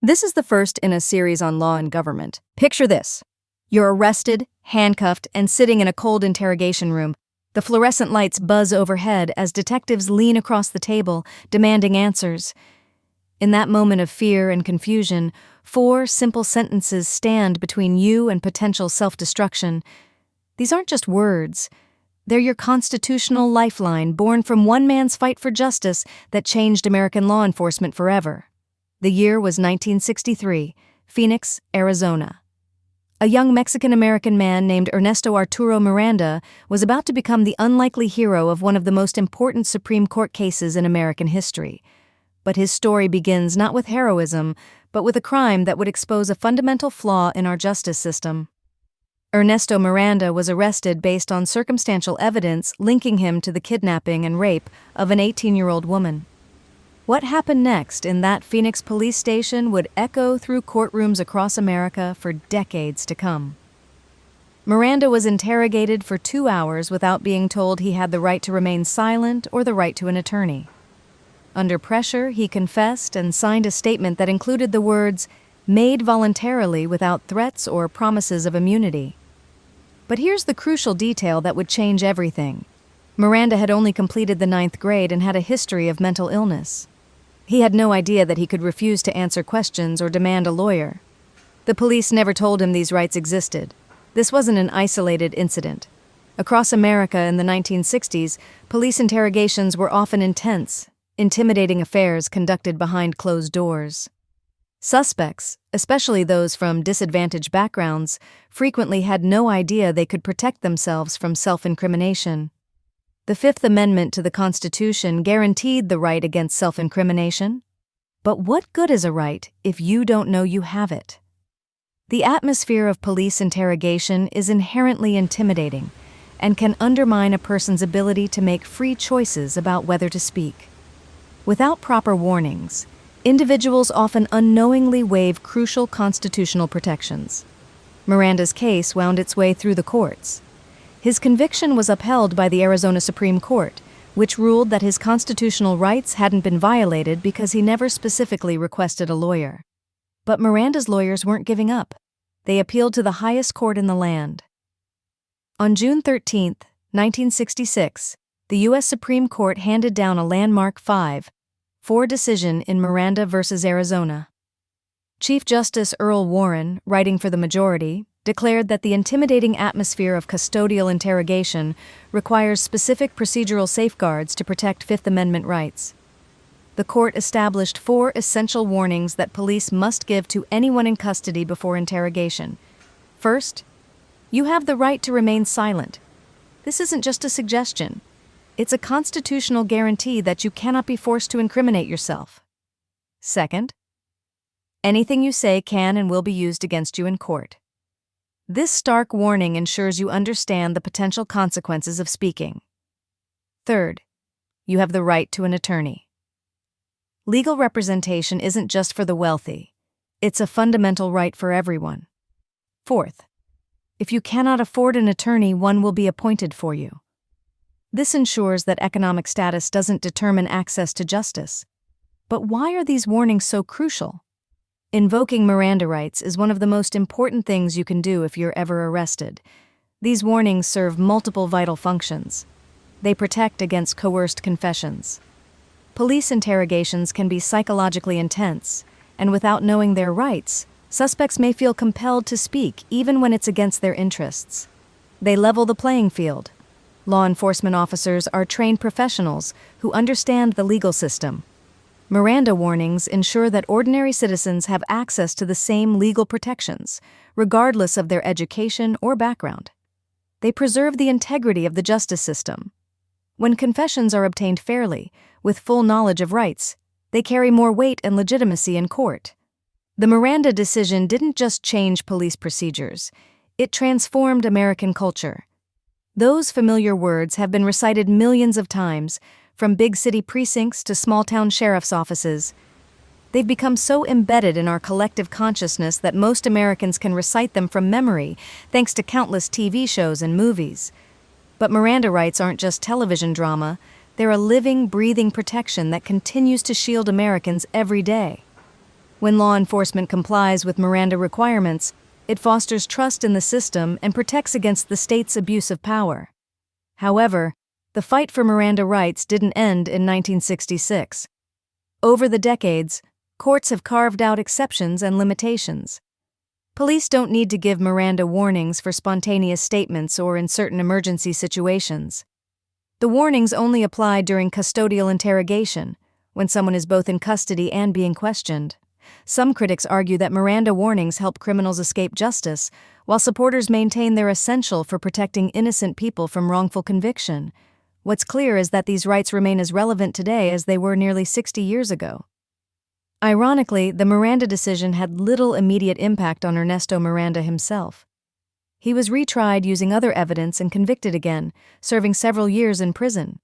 This is the first in a series on law and government. Picture this. You're arrested, handcuffed, and sitting in a cold interrogation room. The fluorescent lights buzz overhead as detectives lean across the table, demanding answers. In that moment of fear and confusion, 4 simple sentences stand between you and potential self-destruction. These aren't just words. They're your constitutional lifeline born from one man's fight for justice that changed American law enforcement forever. The year was 1963, Phoenix, Arizona. A young Mexican-American man named Ernesto Miranda was about to become the unlikely hero of one of the most important Supreme Court cases in American history. But his story begins not with heroism, but with a crime that would expose a fundamental flaw in our justice system. Ernesto Miranda was arrested based on circumstantial evidence linking him to the kidnapping and rape of an 18-year-old woman. What happened next in that Phoenix police station would echo through courtrooms across America for decades to come. Miranda was interrogated for 2 hours without being told he had the right to remain silent or the right to an attorney. Under pressure, he confessed and signed a statement that included the words, "made voluntarily without threats or promises of immunity." But here's the crucial detail that would change everything. Miranda had only completed the 9th grade and had a history of mental illness. He had no idea that he could refuse to answer questions or demand a lawyer. The police never told him these rights existed. This wasn't an isolated incident. Across America in the 1960s, police interrogations were often intense, intimidating affairs conducted behind closed doors. Suspects, especially those from disadvantaged backgrounds, frequently had no idea they could protect themselves from self-incrimination. The Fifth Amendment to the Constitution guaranteed the right against self-incrimination. But what good is a right if you don't know you have it? The atmosphere of police interrogation is inherently intimidating and can undermine a person's ability to make free choices about whether to speak. Without proper warnings, individuals often unknowingly waive crucial constitutional protections. Miranda's case wound its way through the courts. His conviction was upheld by the Arizona Supreme Court, which ruled that his constitutional rights hadn't been violated because he never specifically requested a lawyer. But Miranda's lawyers weren't giving up. They appealed to the highest court in the land. On June 13, 1966, the U.S. Supreme Court handed down a landmark 5-4 decision in Miranda v. Arizona. Chief Justice Earl Warren, writing for the majority, declared that the intimidating atmosphere of custodial interrogation requires specific procedural safeguards to protect Fifth Amendment rights. The court established 4 essential warnings that police must give to anyone in custody before interrogation. First, you have the right to remain silent. This isn't just a suggestion. It's a constitutional guarantee that you cannot be forced to incriminate yourself. Second, anything you say can and will be used against you in court. This stark warning ensures you understand the potential consequences of speaking. Third, you have the right to an attorney. Legal representation isn't just for the wealthy. It's a fundamental right for everyone. Fourth, if you cannot afford an attorney, one will be appointed for you. This ensures that economic status doesn't determine access to justice. But why are these warnings so crucial? Invoking Miranda rights is one of the most important things you can do if you're ever arrested. These warnings serve multiple vital functions. They protect against coerced confessions. Police interrogations can be psychologically intense, and without knowing their rights, suspects may feel compelled to speak even when it's against their interests. They level the playing field. Law enforcement officers are trained professionals who understand the legal system. Miranda warnings ensure that ordinary citizens have access to the same legal protections, regardless of their education or background. They preserve the integrity of the justice system. When confessions are obtained fairly, with full knowledge of rights, they carry more weight and legitimacy in court. The Miranda decision didn't just change police procedures, it transformed American culture. Those familiar words have been recited millions of times, from big city precincts to small-town sheriff's offices. They've become so embedded in our collective consciousness that most Americans can recite them from memory, thanks to countless TV shows and movies. But Miranda rights aren't just television drama, they're a living, breathing protection that continues to shield Americans every day. When law enforcement complies with Miranda requirements, it fosters trust in the system and protects against the state's abuse of power. However, the fight for Miranda rights didn't end in 1966. Over the decades, courts have carved out exceptions and limitations. Police don't need to give Miranda warnings for spontaneous statements or in certain emergency situations. The warnings only apply during custodial interrogation, when someone is both in custody and being questioned. Some critics argue that Miranda warnings help criminals escape justice, while supporters maintain they're essential for protecting innocent people from wrongful conviction. What's clear is that these rights remain as relevant today as they were nearly 60 years ago. Ironically, the Miranda decision had little immediate impact on Ernesto Miranda himself. He was retried using other evidence and convicted again, serving several years in prison.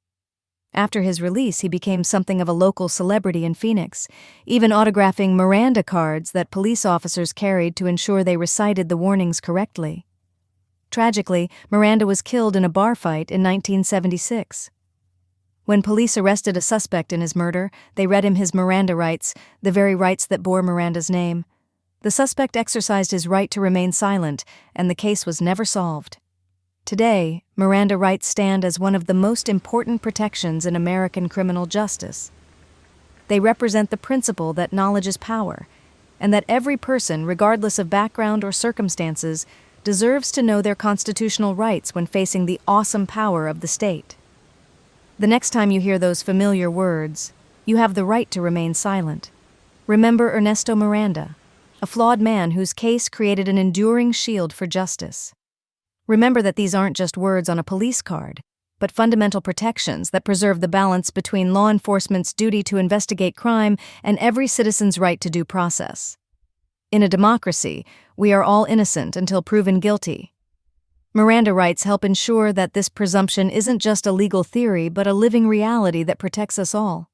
After his release, he became something of a local celebrity in Phoenix, even autographing Miranda cards that police officers carried to ensure they recited the warnings correctly. Tragically, Miranda was killed in a bar fight in 1976. When police arrested a suspect in his murder, they read him his Miranda rights, the very rights that bore Miranda's name. The suspect exercised his right to remain silent, and the case was never solved. Today, Miranda rights stand as one of the most important protections in American criminal justice. They represent the principle that knowledge is power, and that every person, regardless of background or circumstances, deserves to know their constitutional rights when facing the awesome power of the state. The next time you hear those familiar words, you have the right to remain silent. Remember Ernesto Miranda, a flawed man whose case created an enduring shield for justice. Remember that these aren't just words on a police card, but fundamental protections that preserve the balance between law enforcement's duty to investigate crime and every citizen's right to due process. In a democracy, we are all innocent until proven guilty. Miranda rights help ensure that this presumption isn't just a legal theory but a living reality that protects us all.